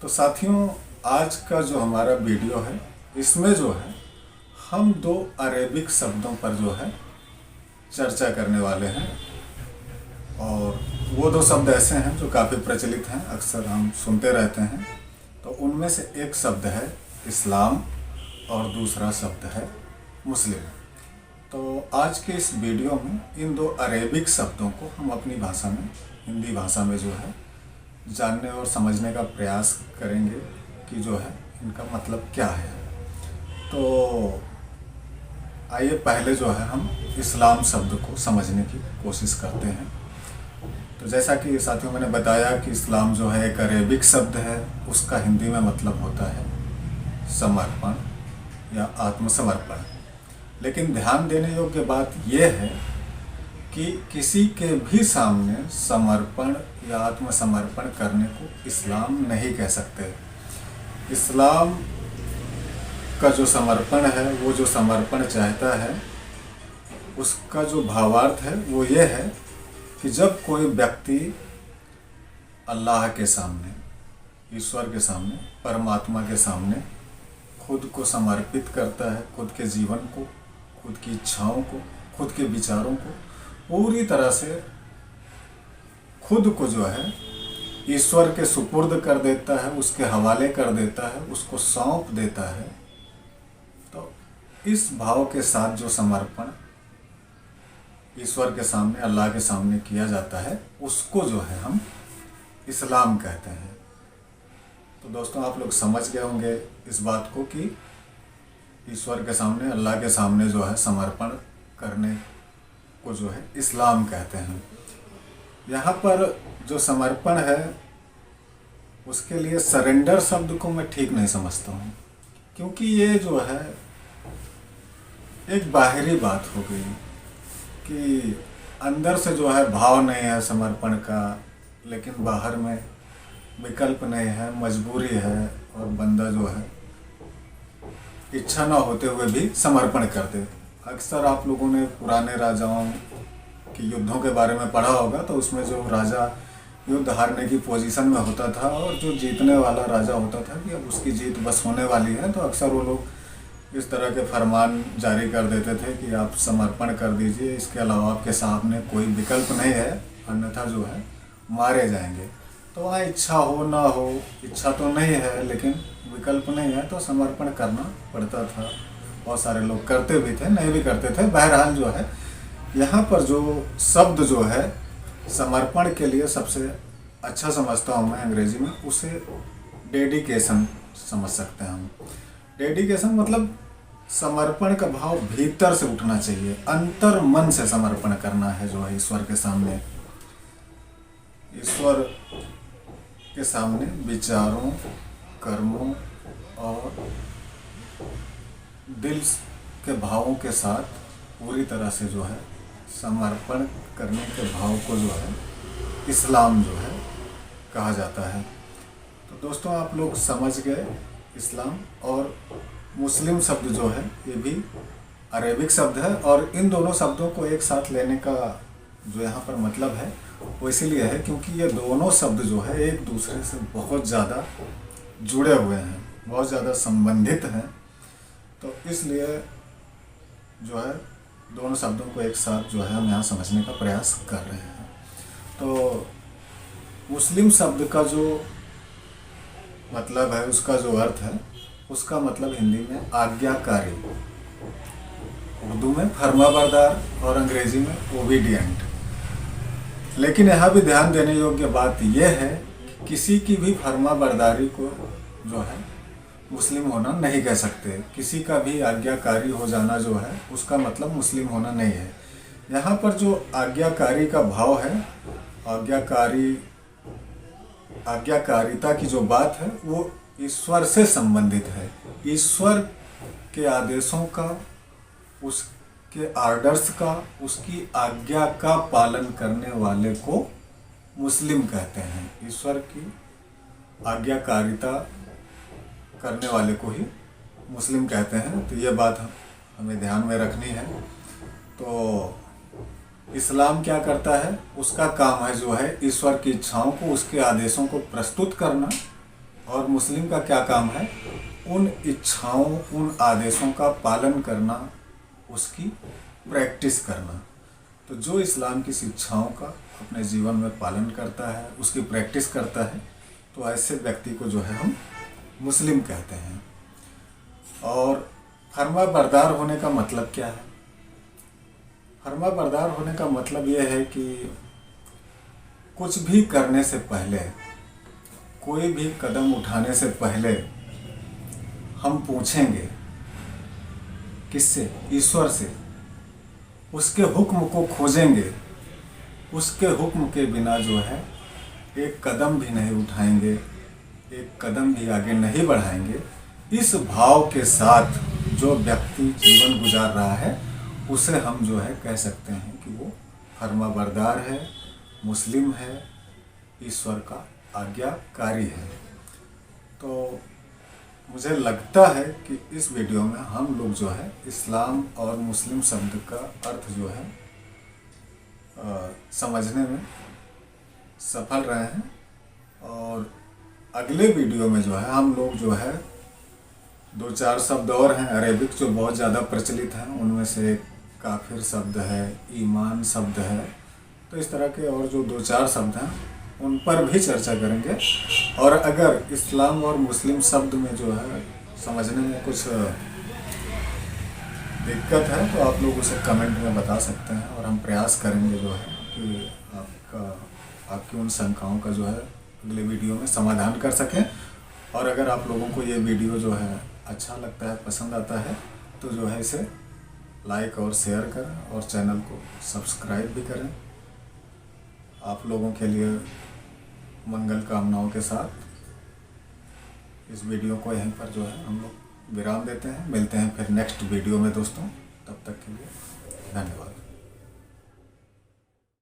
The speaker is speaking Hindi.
तो साथियों, आज का जो हमारा वीडियो है इसमें जो है हम दो अरेबिक शब्दों पर जो है चर्चा करने वाले हैं। और वो दो शब्द ऐसे हैं जो काफ़ी प्रचलित हैं, अक्सर हम सुनते रहते हैं। तो उनमें से एक शब्द है इस्लाम और दूसरा शब्द है मुस्लिम। तो आज के इस वीडियो में इन दो अरेबिक शब्दों को हम अपनी भाषा में, हिंदी भाषा में जो है जानने और समझने का प्रयास करेंगे कि जो है इनका मतलब क्या है। तो आइए पहले जो है हम इस्लाम शब्द को समझने की कोशिश करते हैं। तो जैसा कि साथियों मैंने बताया कि इस्लाम जो है एक अरेबिक शब्द है, उसका हिंदी में मतलब होता है समर्पण या आत्मसमर्पण। लेकिन ध्यान देने योग्य बात यह है कि किसी के भी सामने समर्पण या आत्मसमर्पण करने को इस्लाम नहीं कह सकते। इस्लाम का जो समर्पण है, वो जो समर्पण चाहता है, उसका जो भावार्थ है वो ये है कि जब कोई व्यक्ति अल्लाह के सामने, ईश्वर के सामने, परमात्मा के सामने खुद को समर्पित करता है, खुद के जीवन को, खुद की इच्छाओं को, खुद के विचारों को पूरी तरह से खुद को जो है ईश्वर के सुपुर्द कर देता है, उसके हवाले कर देता है, उसको सौंप देता है। तो इस भाव के साथ जो समर्पण ईश्वर के सामने, अल्लाह के सामने किया जाता है, उसको जो है हम इस्लाम कहते हैं। तो दोस्तों, आप लोग समझ गए होंगे इस बात को कि ईश्वर के सामने, अल्लाह के सामने जो है समर्पण करने को जो है इस्लाम कहते हैं। यहाँ पर जो समर्पण है उसके लिए सरेंडर शब्द को मैं ठीक नहीं समझता हूँ, क्योंकि ये जो है एक बाहरी बात हो गई कि अंदर से जो है भाव नहीं है समर्पण का, लेकिन बाहर में विकल्प नहीं है, मजबूरी है, और बंदा जो है इच्छा ना होते हुए भी समर्पण कर दे। अक्सर आप लोगों ने पुराने राजाओं के युद्धों के बारे में पढ़ा होगा, तो उसमें जो राजा युद्ध हारने की पोजीशन में होता था और जो जीतने वाला राजा होता था कि अब उसकी जीत बस होने वाली है, तो अक्सर वो लोग इस तरह के फरमान जारी कर देते थे कि आप समर्पण कर दीजिए, इसके अलावा आपके सामने कोई विकल्प नहीं है, अन्यथा जो है मारे जाएंगे। तो वहाँ इच्छा हो ना हो, इच्छा तो नहीं है लेकिन विकल्प नहीं है, तो समर्पण करना पड़ता था। बहुत सारे लोग करते भी थे, नहीं भी करते थे। बहरहाल जो है यहाँ पर जो शब्द जो है समर्पण के लिए सबसे अच्छा समझता हूँ मैं अंग्रेजी में, उसे डेडिकेशन समझ सकते हैं हम। डेडिकेशन मतलब समर्पण का भाव भीतर से उठना चाहिए, अंतर मन से समर्पण करना है जो है ईश्वर के सामने। ईश्वर के सामने विचारों, कर्मों और दिल के भावों के साथ पूरी तरह से जो है समर्पण करने के भाव को जो है इस्लाम जो है कहा जाता है। तो दोस्तों, आप लोग समझ गए इस्लाम और मुस्लिम शब्द जो है ये भी अरेबिक शब्द है, और इन दोनों शब्दों को एक साथ लेने का जो यहाँ पर मतलब है वो इसीलिए है क्योंकि ये दोनों शब्द जो है एक दूसरे से बहुत ज़्यादा जुड़े हुए हैं, बहुत ज़्यादा संबंधित हैं। तो इसलिए जो है दोनों शब्दों को एक साथ जो है हम यहाँ समझने का प्रयास कर रहे हैं। तो मुस्लिम शब्द का जो मतलब है, उसका जो अर्थ है, उसका मतलब हिंदी में आज्ञाकारी, उर्दू में फर्माबरदार और अंग्रेजी में ओबीडियंट। लेकिन यहाँ भी ध्यान देने योग्य बात यह है कि किसी की भी फर्माबरदारी को जो है मुस्लिम होना नहीं कह सकते। किसी का भी आज्ञाकारी हो जाना जो है उसका मतलब मुस्लिम होना नहीं है। यहाँ पर जो आज्ञाकारी का भाव है, आज्ञाकारिता की जो बात है वो ईश्वर से संबंधित है। ईश्वर के आदेशों का, उसके आर्डर्स का, उसकी आज्ञा का पालन करने वाले को मुस्लिम कहते हैं। ईश्वर की आज्ञाकारिता करने वाले को ही मुस्लिम कहते हैं। तो ये बात हमें ध्यान में रखनी है। तो इस्लाम क्या करता है, उसका काम है जो है ईश्वर की इच्छाओं को, उसके आदेशों को प्रस्तुत करना और मुस्लिम का क्या काम है? उन इच्छाओं, उन आदेशों का पालन करना, उसकी प्रैक्टिस करना। तो जो इस्लाम की शिक्षाओं का अपने जीवन में पालन करता है, उसकी प्रैक्टिस करता है, तो ऐसे व्यक्ति को जो है हम मुस्लिम कहते हैं। और फर्मा बरदार होने का मतलब क्या है? फर्मा बरदार होने का मतलब यह है कि कुछ भी करने से पहले, कोई भी कदम उठाने से पहले हम पूछेंगे किससे? ईश्वर से। उसके हुक्म को खोजेंगे, उसके हुक्म के बिना जो है एक कदम भी नहीं उठाएंगे, एक कदम भी आगे नहीं बढ़ाएंगे। इस भाव के साथ जो व्यक्ति जीवन गुजार रहा है, उसे हम जो है कह सकते हैं कि वो फर्माबरदार है, मुस्लिम है, ईश्वर का आज्ञाकारी है। तो मुझे लगता है कि इस वीडियो में हम लोग जो है इस्लाम और मुस्लिम शब्द का अर्थ जो है समझने में सफल रहे हैं। और अगले वीडियो में जो है हम लोग जो है 2-4 शब्द और हैं अरेबिक जो बहुत ज़्यादा प्रचलित हैं, उनमें से काफिर शब्द है, ईमान शब्द है। तो इस तरह के और जो 2-4 शब्द हैं उन पर भी चर्चा करेंगे। और अगर इस्लाम और मुस्लिम शब्द में जो है समझने में कुछ दिक्कत है तो आप लोग उसे कमेंट में बता सकते हैं, और हम प्रयास करेंगे जो है कि आपकी उन शंकाओं का जो है अगले वीडियो में समाधान कर सकें। और अगर आप लोगों को ये वीडियो जो है अच्छा लगता है, पसंद आता है, तो जो है इसे लाइक और शेयर करें और चैनल को सब्सक्राइब भी करें। आप लोगों के लिए मंगल कामनाओं के साथ इस वीडियो को यहीं पर जो है हम लोग विराम देते हैं। मिलते हैं फिर नेक्स्ट वीडियो में दोस्तों, तब तक के लिए धन्यवाद।